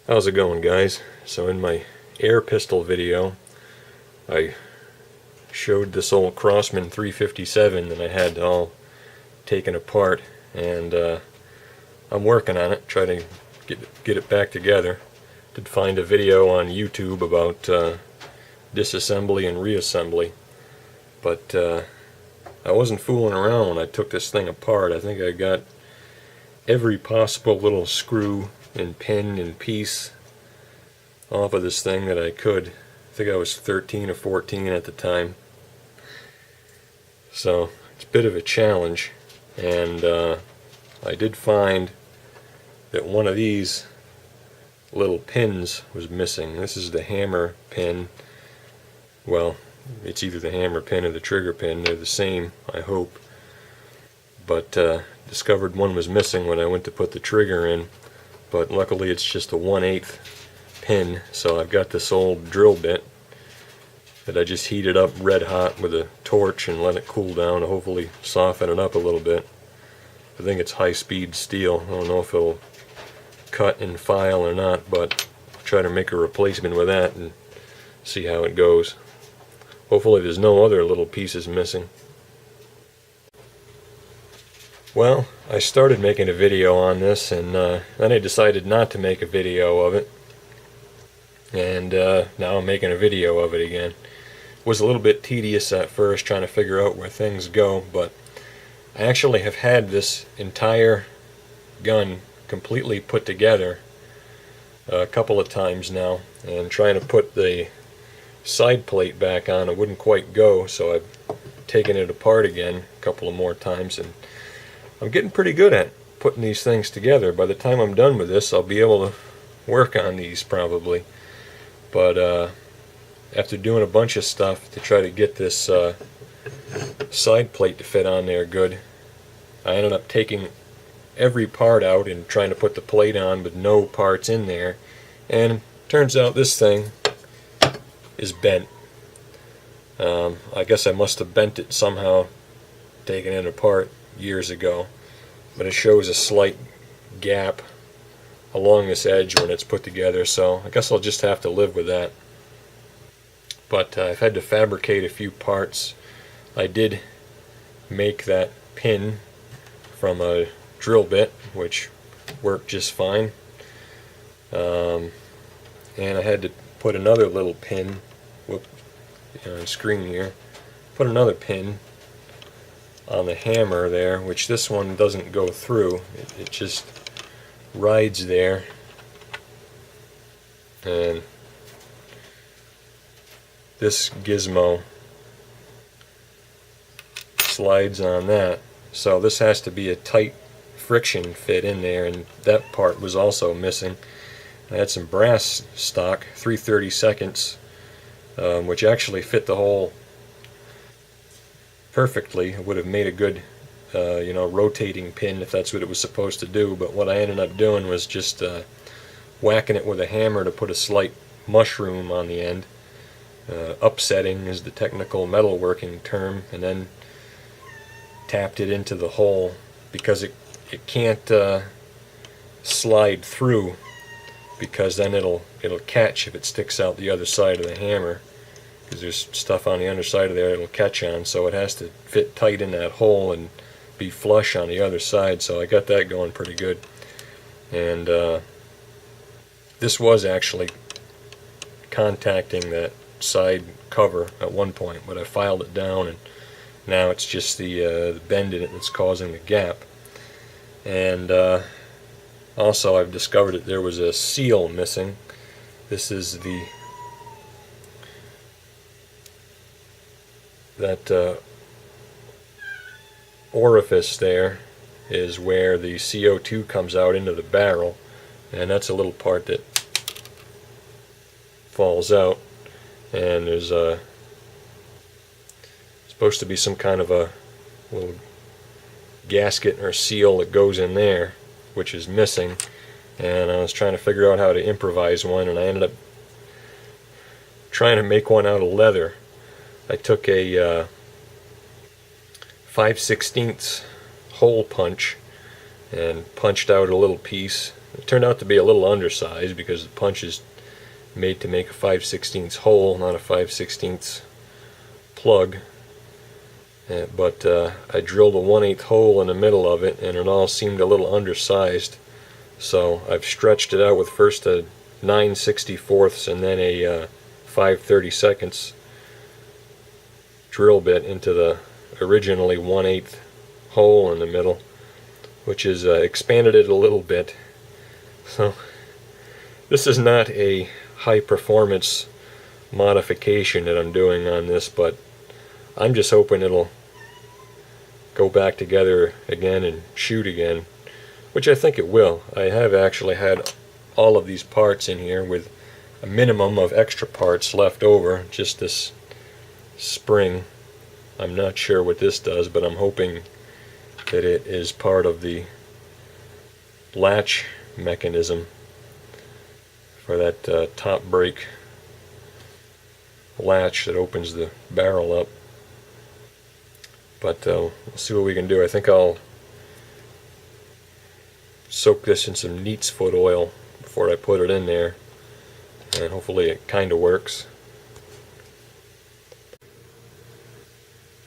How's it going, guys? So in my air pistol video I showed this old Crosman 357 that I had all taken apart, and I'm working on it, trying to get it back together. Did find a video on YouTube about disassembly and reassembly, but I wasn't fooling around when I took this thing apart. I think I got every possible little screw and pin and piece off of this thing that I could. I think I was 13 or 14 at the time, so it's a bit of a challenge. And I did find that one of these little pins was missing. This is the hammer pin. Well, it's either the hammer pin or the trigger pin. They're the same, I hope. But discovered one was missing when I went to put the trigger in. But luckily it's just a 1/8 pin. So I've got this old drill bit that I just heated up red hot with a torch and let it cool down to hopefully soften it up a little bit. I think it's high-speed steel. I don't know if it'll cut and file or not, but I'll try to make a replacement with that and see how it goes. Hopefully there's no other little pieces missing. Well, I started making a video on this, and then I decided not to make a video of it, and now I'm making a video of it again. It was a little bit tedious at first trying to figure out where things go, but I actually have had this entire gun completely put together a couple of times now, and trying to put the side plate back on, it wouldn't quite go, so I've taken it apart again a couple of more times, and I'm getting pretty good at putting these things together. By the time I'm done with this, I'll be able to work on these probably. But after doing a bunch of stuff to try to get this side plate to fit on there good, I ended up taking every part out and trying to put the plate on with no parts in there, and turns out this thing is bent. I guess I must have bent it somehow, taking it apart years ago, but it shows a slight gap along this edge when it's put together, so I guess I'll just have to live with that. But I've had to fabricate a few parts. I did make that pin from a drill bit, which worked just fine, and I had to put another little pin, on screen here, put another pin on the hammer there, which this one doesn't go through. It just rides there, and this gizmo slides on that. So this has to be a tight friction fit in there, and that part was also missing. I had some brass stock 3/32, which actually fit the hole perfectly. It would have made a good rotating pin if that's what it was supposed to do, but what I ended up doing was just whacking it with a hammer to put a slight mushroom on the end. Upsetting is the technical metalworking term, and then tapped it into the hole, because it can't slide through, because then it'll catch if it sticks out the other side of the hammer, because there's stuff on the underside of there it'll catch on, so it has to fit tight in that hole and be flush on the other side. So I got that going pretty good, and this was actually contacting that side cover at one point, but I filed it down, and now it's just the bend in it that's causing the gap. And also I've discovered that there was a seal missing. This is that orifice there is where the CO2 comes out into the barrel, and that's a little part that falls out, and there's supposed to be some kind of a little gasket or seal that goes in there, which is missing, and I was trying to figure out how to improvise one, and I ended up trying to make one out of leather. I took a 5/16 hole punch and punched out a little piece It turned out to be a little undersized because the punch is made to make a 5/16 hole, not a 5/16 plug. But I drilled a 1/8 hole in the middle of it, and it all seemed a little undersized. So I've stretched it out with first a 9/64 and then a 5/32 drill bit into the originally 1/8 hole in the middle, which has expanded it a little bit. So this is not a high performance modification that I'm doing on this, but I'm just hoping it'll go back together again and shoot again, which I think it will. I have actually had all of these parts in here with a minimum of extra parts left over. Just this spring, I'm not sure what this does, but I'm hoping that it is part of the latch mechanism for that top brake latch that opens the barrel up. But we'll see what we can do. I think I'll soak this in some neat's foot oil before I put it in there, and hopefully it kind of works.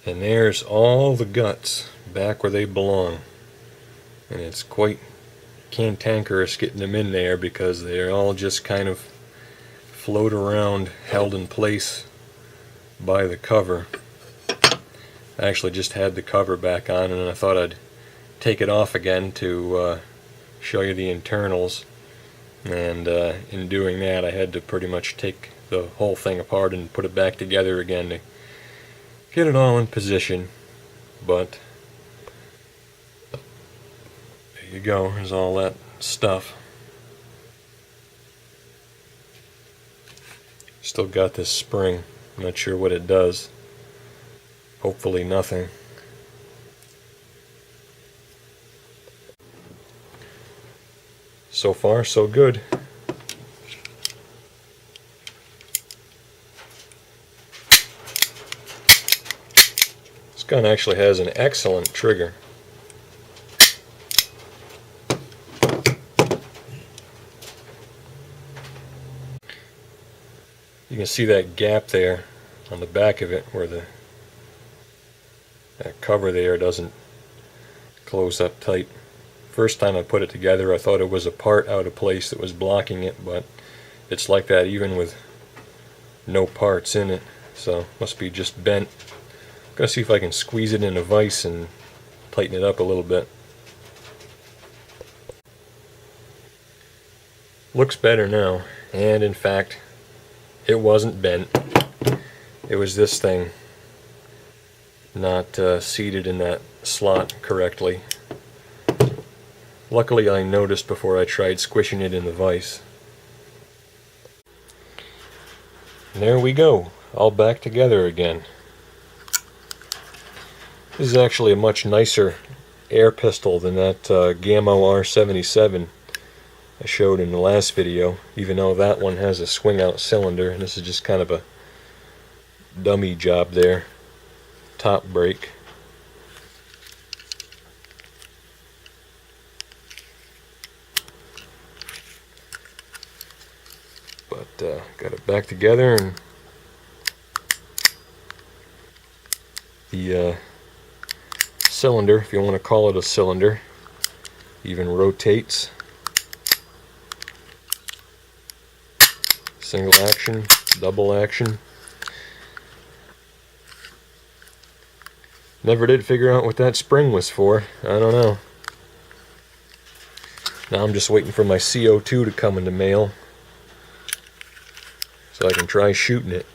And there's all the guts back where they belong, and it's quite cantankerous getting them in there because they're all just kind of float around, held in place by the cover. I actually just had the cover back on, and I thought I'd take it off again to show you the internals, and in doing that I had to pretty much take the whole thing apart and put it back together again to get it all in position. But there you go, there's all that stuff. Still got this spring, I'm not sure what it does. Hopefully nothing. So far, so good. This gun actually has an excellent trigger. You can see that gap there on the back of it where that cover there doesn't close up tight. First time I put it together I thought it was a part out of place that was blocking it, but it's like that even with no parts in it, so must be just bent. I'm gonna see if I can squeeze it in a vise and tighten it up a little bit. Looks better now, and in fact it wasn't bent. It was this thing not seated in that slot correctly. Luckily I noticed before I tried squishing it in the vise. And there we go, all back together again. This is actually a much nicer air pistol than that Gammo R77 I showed in the last video, even though that one has a swing out cylinder, and this is just kind of a dummy job there. Top brake. But got it back together, and the cylinder, if you want to call it a cylinder, even rotates. Single action, double action. Never did figure out what that spring was for. I don't know. Now I'm just waiting for my CO2 to come in the mail so I can try shooting it.